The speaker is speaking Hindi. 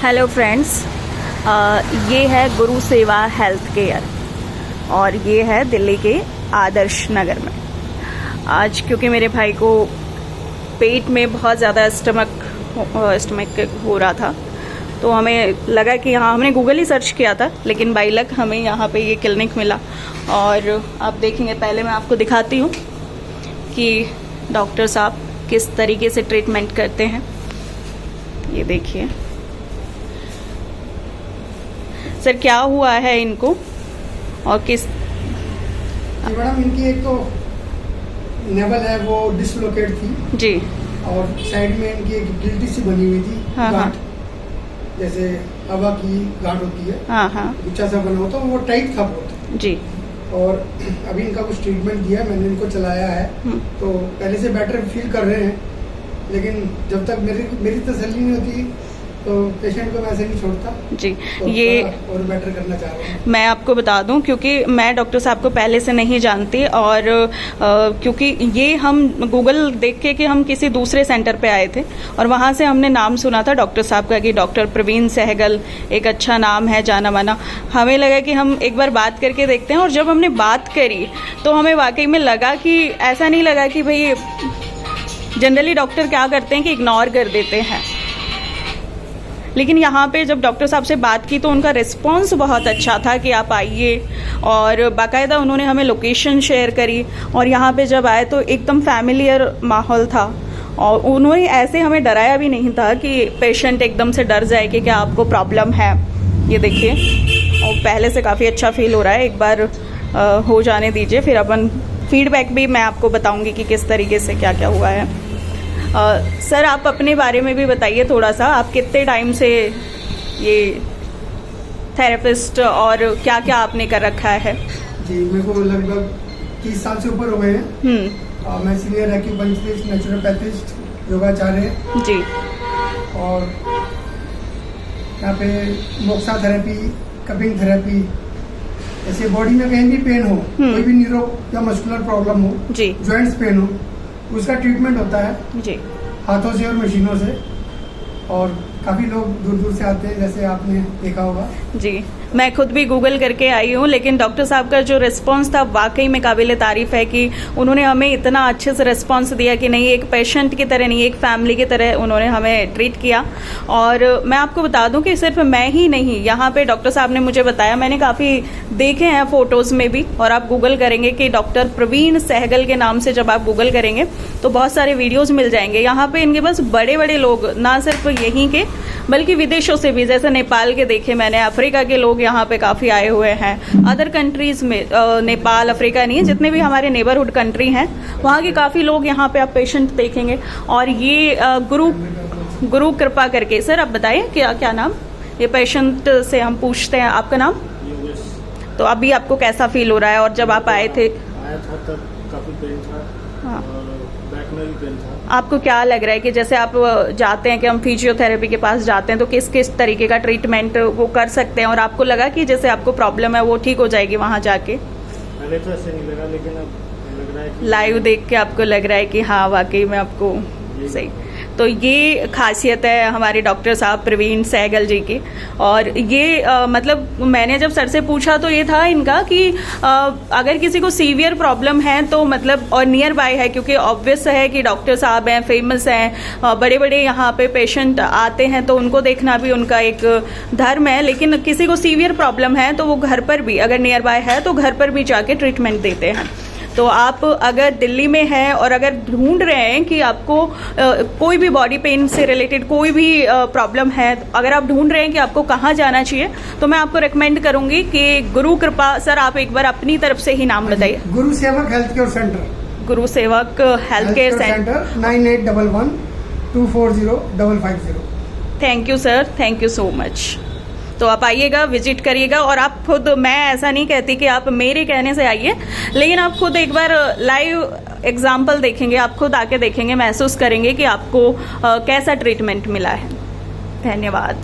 हेलो फ्रेंड्स, ये है गुरु सेवा हेल्थ केयर और ये है दिल्ली के आदर्श नगर में। आज क्योंकि मेरे भाई को पेट में बहुत ज़्यादा स्टमक हो रहा था, तो हमें लगा कि यहाँ हमने गूगल ही सर्च किया था, लेकिन बाई लक हमें यहाँ पे ये क्लिनिक मिला। और आप देखेंगे, पहले मैं आपको दिखाती हूँ कि डॉक्टर साहब किस तरीके से ट्रीटमेंट करते हैं। ये देखिए सर, क्या हुआ है इनको और किस मैडम, इनकी एक तो नेवल है वो डिसलोकेट थी जी, और साइड में इनकी एक गिल्टी सी बनी हुई थी। हाँ, गांठ, जैसे हवा की गांठ होती है, हाँ हाँ, गुच्छा सा बना होता है, वो टाइट था बहुत जी। और अभी इनका कुछ ट्रीटमेंट दिया, मैंने इनको चलाया है, तो पहले से बेटर फील कर रहे हैं। लेकिन जब तक मेरी तसल्ली नहीं होती तो पेशेंट को मैं ऐसे नहीं छोड़ता जी। तो ये और बेटर करना चाह रहा हूँ। मैं आपको बता दूं, क्योंकि मैं डॉक्टर साहब को पहले से नहीं जानती, और क्योंकि ये हम गूगल देख के कि हम किसी दूसरे सेंटर पे आए थे और वहाँ से हमने नाम सुना था डॉक्टर साहब का कि डॉक्टर प्रवीण सहगल, एक अच्छा नाम है, जाना माना। हमें लगा कि हम एक बार बात करके देखते हैं, और जब हमने बात करी तो हमें वाकई में लगा कि ऐसा नहीं लगा कि भाई जनरली डॉक्टर क्या करते हैं कि इग्नोर कर देते हैं, लेकिन यहाँ पे जब डॉक्टर साहब से बात की तो उनका रिस्पांस बहुत अच्छा था कि आप आइए, और बाकायदा उन्होंने हमें लोकेशन शेयर करी। और यहाँ पे जब आए तो एकदम फैमिलियर माहौल था, और उन्होंने ऐसे हमें डराया भी नहीं था कि पेशेंट एकदम से डर जाए कि क्या आपको प्रॉब्लम है। ये देखिए, और पहले से काफ़ी अच्छा फील हो रहा है। एक बार हो जाने दीजिए, फिर अपन फीडबैक भी मैं आपको बताऊँगी कि किस तरीके से क्या क्या हुआ है। सर, आप अपने बारे में भी बताइए थोड़ा सा, आप कितने टाइम से ये थेरेपिस्ट और क्या क्या आपने कर रखा है? जी, मेरे को लगभग 30 साल से ऊपर हो गए हैं। मैं सीनियर एक्यूपंक्चरिस्ट, नेचुरोपैथिस्ट, योगाचार्य जी, और यहाँ पे मोक्सा थेरेपी, कपिंग थेरेपी, जैसे बॉडी में कहीं भी पेन हो, कोई भी न्यूरो या मस्कुलर प्रॉब्लम हो जी, जॉइंट्स पेन हो, उसका ट्रीटमेंट होता है जी, हाथों से और मशीनों से। और काफ़ी लोग दूर दूर से आते हैं, जैसे आपने देखा होगा जी। मैं खुद भी गूगल करके आई हूँ, लेकिन डॉक्टर साहब का जो रिस्पांस था वाकई में काबिल तारीफ है कि उन्होंने हमें इतना अच्छे से रिस्पांस दिया कि नहीं, एक पेशेंट की तरह नहीं, एक फैमिली की तरह उन्होंने हमें ट्रीट किया। और मैं आपको बता दूं कि सिर्फ मैं ही नहीं, यहाँ पे डॉक्टर साहब ने मुझे बताया, मैंने काफ़ी देखे हैं फोटोज़ में भी, और आप गूगल करेंगे कि डॉक्टर प्रवीण सहगल के नाम से जब आप गूगल करेंगे तो बहुत सारे वीडियोज़ मिल जाएंगे। यहाँ पे इनके पास बड़े बड़े लोग, ना सिर्फ यहीं के बल्कि विदेशों से भी, जैसे नेपाल के देखे मैंने, अफ्रीका के लोग यहाँ पे काफ़ी आए हुए हैं। अदर कंट्रीज में, नेपाल अफ्रीका नहीं है, जितने भी हमारे नेबरहुड कंट्री हैं वहाँ के काफ़ी लोग यहाँ पे आप पेशेंट देखेंगे। और ये गुरु कृपा करके, सर आप बताइए क्या क्या नाम, ये पेशेंट से हम पूछते हैं, आपका नाम? तो अभी आपको कैसा फील हो रहा है? और जब आप आया था तब काफी पेन था, हाँ, बैक में भी पेन था। आपको क्या लग रहा है कि जैसे आप जाते हैं कि हम फिजियोथेरेपी के पास जाते हैं तो किस किस तरीके का ट्रीटमेंट वो कर सकते हैं, और आपको लगा कि जैसे आपको प्रॉब्लम है वो ठीक हो जाएगी वहाँ जाके? पहले तो ऐसे नहीं लगा, लेकिन अब लग रहा है कि लाइव देख के आपको लग रहा है कि हाँ वाकई में आपको सही। तो ये खासियत है हमारे डॉक्टर साहब प्रवीण सहगल जी की। और ये मतलब मैंने जब सर से पूछा तो ये था इनका कि अगर किसी को सीवियर प्रॉब्लम है तो मतलब, और नियर बाय है, क्योंकि ऑब्वियस है कि डॉक्टर साहब हैं, फेमस हैं, बड़े बड़े यहाँ पे पेशेंट आते हैं, तो उनको देखना भी उनका एक धर्म है। लेकिन किसी को सीवियर प्रॉब्लम है तो वो घर पर भी, अगर नियर बाय है तो घर पर भी जाके ट्रीटमेंट देते हैं। तो आप अगर दिल्ली में हैं और अगर ढूंढ रहे हैं कि आपको कोई भी बॉडी पेन से रिलेटेड कोई भी प्रॉब्लम है, अगर आप ढूंढ रहे हैं कि आपको कहाँ जाना चाहिए, तो मैं आपको रेकमेंड करूंगी कि गुरु कृपा। सर, आप एक बार अपनी तरफ से ही नाम बताइए। गुरु सेवक हेल्थ केयर सेंटर, गुरु सेवक health care centre, 9811 240 550। Thank you sir, thank you so much. तो आप आइएगा, विजिट करिएगा, और आप खुद, मैं ऐसा नहीं कहती कि आप मेरे कहने से आइए, लेकिन आप खुद एक बार लाइव एग्जाम्पल देखेंगे, आप खुद आके देखेंगे, महसूस करेंगे कि आपको कैसा ट्रीटमेंट मिला है। धन्यवाद।